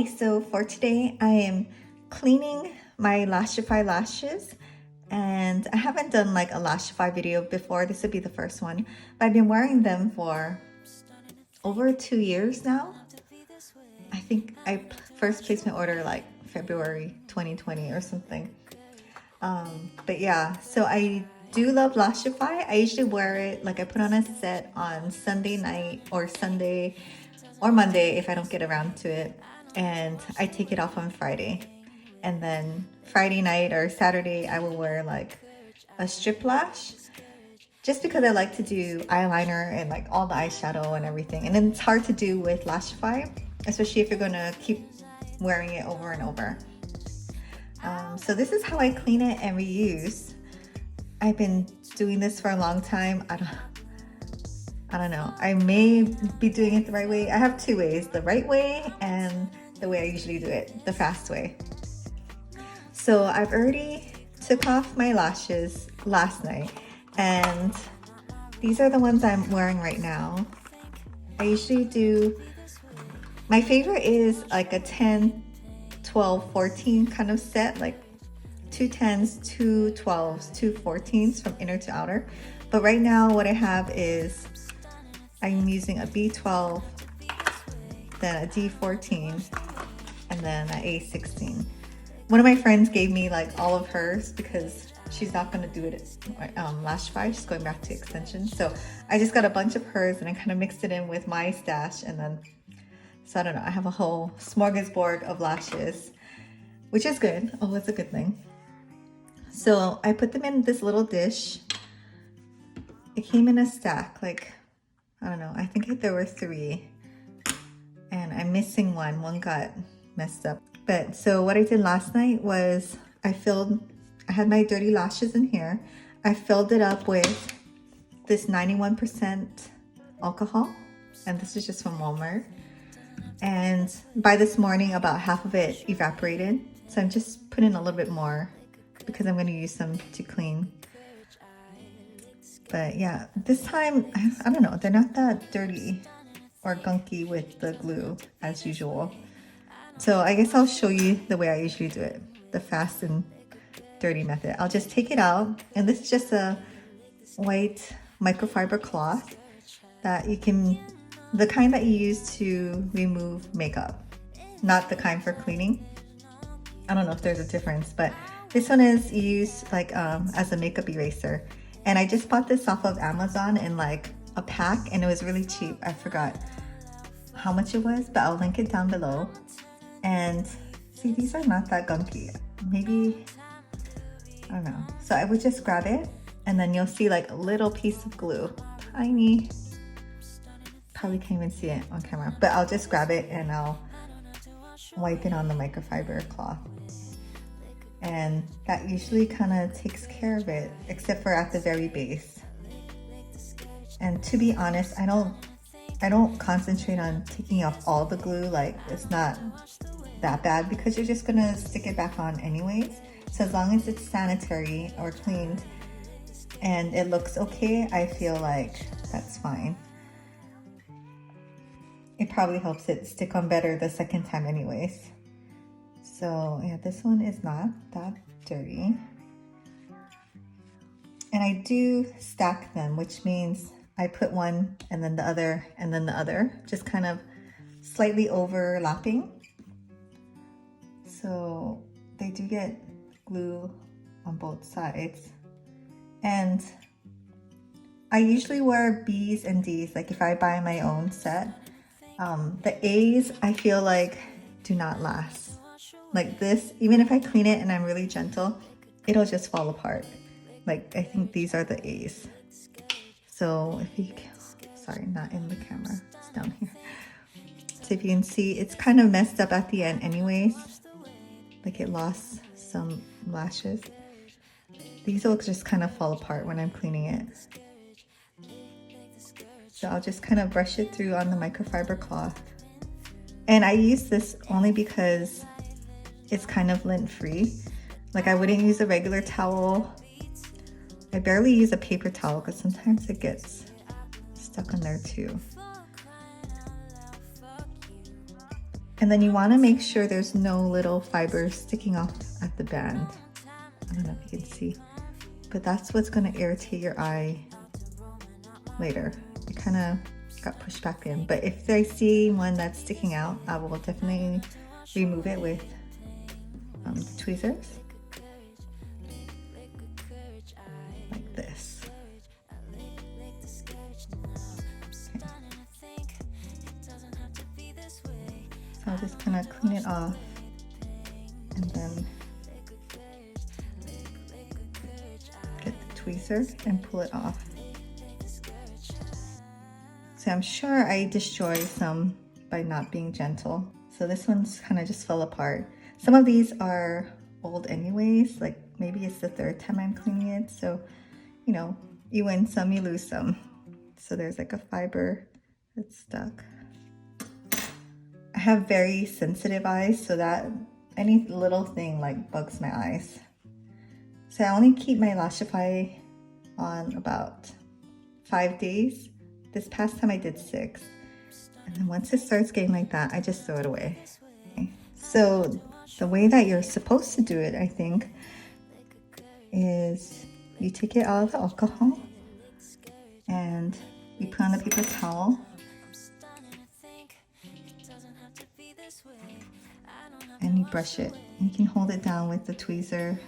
Hi, so for today I am cleaning my Lashify lashes, and I haven't done like a Lashify video before. This would be the first one, but I've been wearing them for over 2 years now. I think I first placed my order like February 2020 or something. But yeah, so I do love Lashify. I usually wear it, like I put on a set on Sunday night or Sunday or Monday if I don't get around to it, and I take it off on Friday. And then Friday night or Saturday I will wear like a strip lash, just because I like to do eyeliner and like all the eyeshadow and everything. And then it's hard to do with Lashify, especially if you're gonna keep wearing it over and over. So this is how I clean it and reuse. I've been doing this for a long time. I don't know. I may be doing it the right way. I have two ways, the right way and the way I usually do it, the fast way. So I've already took off my lashes last night, and these are the ones I'm wearing right now. I usually do, my favorite is like a 10, 12, 14 kind of set, like 2 10s, 2 12s, 2 14s from inner to outer. But right now what I have is I'm using a B12, then a D14, and then an A16. One of my friends gave me like all of hers because she's not going to do it Lashify. She's going back to extensions. So I just got a bunch of hers and I kind of mixed it in with my stash, and then, so I don't know, I have a whole smorgasbord of lashes, which is good. Oh, it's a good thing. So I put them in this little dish. It came in a stack, like, I don't know, I think there were 3, and I'm missing one. One got messed up. But so what I did last night was I had my dirty lashes in here. I filled it up with this 91% alcohol, and this is just from Walmart. And by this morning, about half of it evaporated. So I'm just putting a little bit more because I'm going to use some to clean. But yeah, this time, I don't know, they're not that dirty or gunky with the glue as usual. So I guess I'll show you the way I usually do it, the fast and dirty method. I'll just take it out, and this is just a white microfiber cloth that you can, the kind that you use to remove makeup, not the kind for cleaning. I don't know if there's a difference, but this one is used like as a makeup eraser. And I just bought this off of Amazon in like a pack, and it was really cheap. I forgot how much it was, but I'll link it down below. And see, these are not that gunky. Maybe, I don't know. So I would just grab it, and then you'll see like a little piece of glue, tiny. Probably can't even see it on camera, but I'll just grab it and I'll wipe it on the microfiber cloth. And that usually kind of takes care of it, except for at the very base. And to be honest, I don't concentrate on taking off all the glue. Like, it's not that bad because you're just gonna stick it back on anyways. So as long as it's sanitary or cleaned and it looks okay, I feel like that's fine. It probably helps it stick on better the second time anyways. So yeah, this one is not that dirty. And I do stack them, which means I put one and then the other and then the other, just kind of slightly overlapping. So they do get glue on both sides. And I usually wear B's and D's, like if I buy my own set. The A's, I feel like, do not last. Like this, even if I clean it and I'm really gentle, it'll just fall apart. Like, I think these are the A's. So if you can, sorry, not in the camera, it's down here. So if you can see, it's kind of messed up at the end anyways. Like, it lost some lashes. These will just kind of fall apart when I'm cleaning it. So I'll just kind of brush it through on the microfiber cloth. And I use this only because it's kind of lint free. Like, I wouldn't use a regular towel. I barely use a paper towel because sometimes it gets stuck on there too. And then you want to make sure there's no little fibers sticking off at the band. I don't know if you can see, but that's what's going to irritate your eye later. It kind of got pushed back in, but if I see one that's sticking out, I will definitely remove it with the tweezers, like this. Okay. So I'll just kind of clean it off and then get the tweezer and pull it off. So I'm sure I destroyed some by not being gentle. So this one's kind of just fell apart. Some of these are old anyways, like maybe it's the third time I'm cleaning it. So, you know, you win some, you lose some. So there's like a fiber that's stuck. I have very sensitive eyes, so that any little thing like bugs my eyes. So I only keep my Lashify on about 5 days. This past time I did 6. And then once it starts getting like that, I just throw it away. Okay. So the way that you're supposed to do it, I think, is you take it out of the alcohol and you put on a paper towel. And you brush it. You can hold it down with the tweezer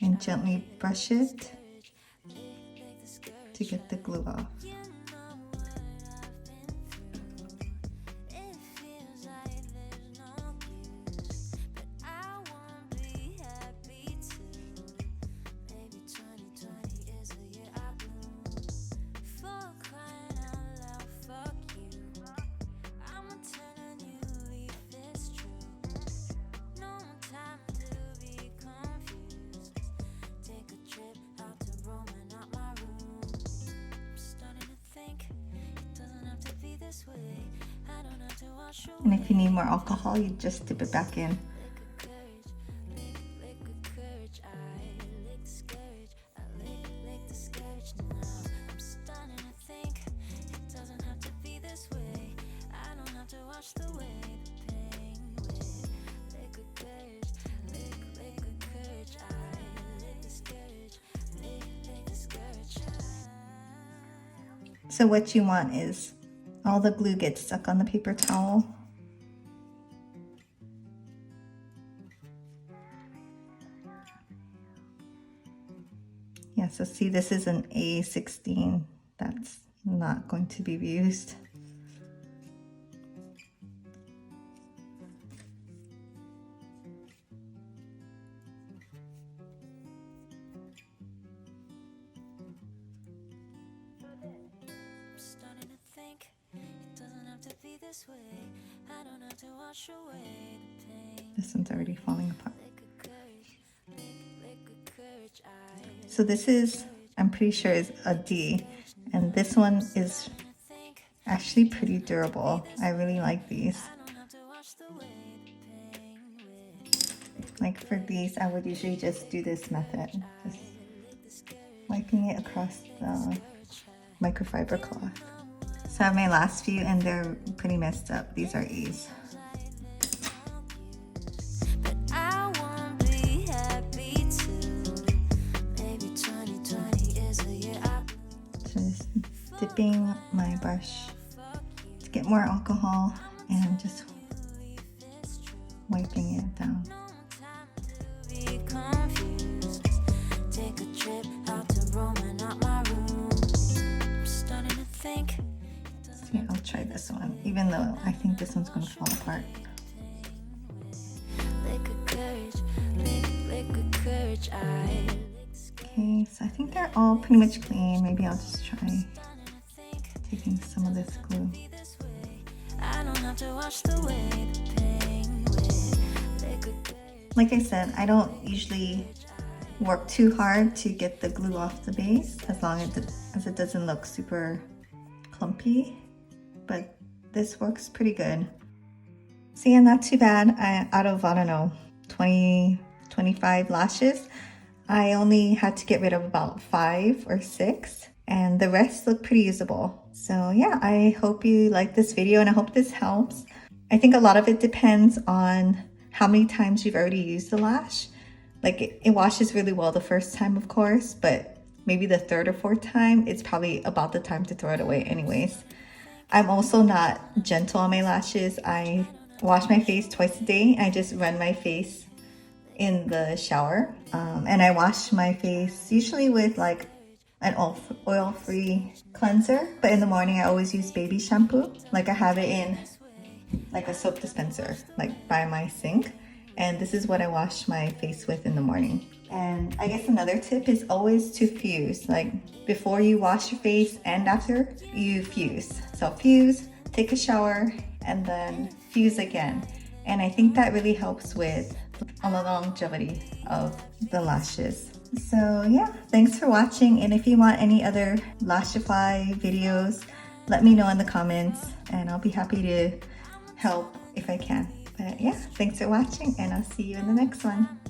and gently brush it to get the glue off. And if you need more alcohol, you just dip it back in. So what you want is all the glue gets stuck on the paper towel. Yeah, so see, this is an A16. That's not going to be used. This one's already falling apart. So this is, I'm pretty sure, is a D, and this one is actually pretty durable. I really like these. Like for these, I would usually just do this method, just wiping it across the microfiber cloth. So I have my last few and they're pretty messed up. These are E's. Just dipping my brush to get more alcohol and just wiping it down. Yeah, I'll try this one, even though I think this one's going to fall apart. Okay, so I think they're all pretty much clean. Maybe I'll just try taking some of this glue. Like I said, I don't usually work too hard to get the glue off the base, as long as it doesn't look super clumpy. But this works pretty good. So yeah, not too bad. Out of, I don't know, 20, 25 lashes, I only had to get rid of about 5 or 6, and the rest look pretty usable. So yeah, I hope you like this video and I hope this helps. I think a lot of it depends on how many times you've already used the lash. Like it washes really well the first time, of course, but maybe the third or fourth time, it's probably about the time to throw it away anyways. I'm also not gentle on my lashes. I wash my face twice a day. I just run my face in the shower. And I wash my face usually with like an oil-free cleanser. But in the morning, I always use baby shampoo. Like I have it in like a soap dispenser, like by my sink. And this is what I wash my face with in the morning. And I guess another tip is always to fuse. Like before you wash your face and after, you fuse. So fuse, take a shower, and then fuse again. And I think that really helps with the longevity of the lashes. So yeah, thanks for watching. And if you want any other Lashify videos, let me know in the comments and I'll be happy to help if I can. But yeah, thanks for watching and I'll see you in the next one.